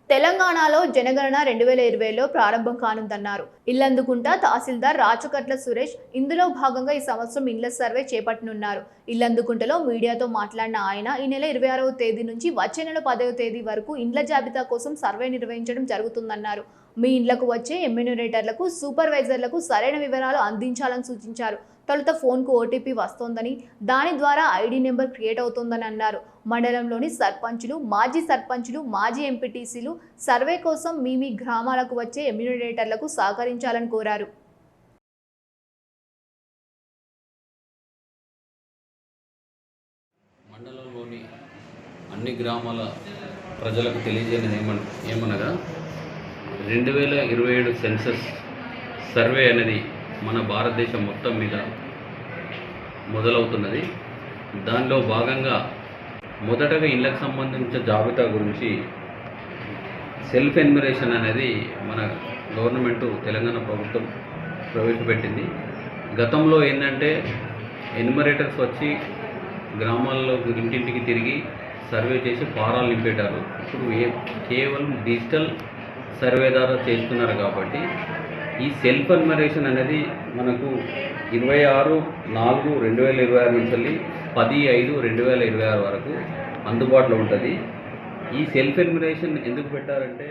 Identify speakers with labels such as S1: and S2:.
S1: తెలంగాణలో జనగణన 2020లో ప్రారంభం కానుందన్నారు. ఇల్లందుకుంట తహసీల్దార్ రాచకట్ల సురేష్ ఇందులో భాగంగా ఈ సంవత్సరం ఇండ్ల సర్వే చేపట్టనున్నారు. ఇల్లందుకుంటలో మీడియాతో మాట్లాడిన ఆయన ఈ నెల 26వ తేదీ నుంచి వచ్చే నెల 10వ తేదీ వరకు ఇండ్ల జాబితా కోసం సర్వే నిర్వహించడం జరుగుతుందన్నారు. మీ ఇండ్లకు వచ్చే ఎమ్యూనరేటర్లకు, సూపర్వైజర్లకు సరైన వివరాలు అందించాలని సూచించారు. తొలుత ఫోన్కు ఓటీపీ వస్తోందని, దాని ద్వారా ఐడి నెంబర్ క్రియేట్ అవుతోందని అన్నారు. మండలంలోని సర్పంచులు, మాజీ సర్పంచులు, మాజీ ఎంపీటీసీలు సర్వే కోసం మీ గ్రామాలకు వచ్చే ఎమ్యూనరేటర్లకు సహకరించాలని కోరారు.
S2: మండలంలోని అన్ని గ్రామాల ప్రజలకు తెలియజేయనిది ఏమనగా 2027 సెన్సస్ సర్వే అనేది మన భారతదేశం మొత్తం మీద మొదలవుతున్నది. దానిలో భాగంగా మొదటగా ఇళ్లకు సంబంధించిన జాబితా గురించి సెల్ఫ్ ఎన్యుమరేషన్ అనేది మన గవర్నమెంటు తెలంగాణ ప్రభుత్వం ప్రవేశపెట్టింది. గతంలో ఏంటంటే ఎన్యుమరేటర్స్ వచ్చి గ్రామాల్లో ఇంటింటికి తిరిగి సర్వే చేసి ఫారాలు నింపేటారు. ఇప్పుడు కేవలం డిజిటల్ సర్వే ద్వారా చేస్తున్నారు కాబట్టి ఈ సెల్ఫ్ ఎన్యుమరేషన్ అనేది మనకు 26/4/2026 నుంచి 10/5/2026 వరకు అందుబాటులో ఉంటుంది. ఈ సెల్ఫ్ ఎన్యుమరేషన్ ఎందుకు పెట్టారంటే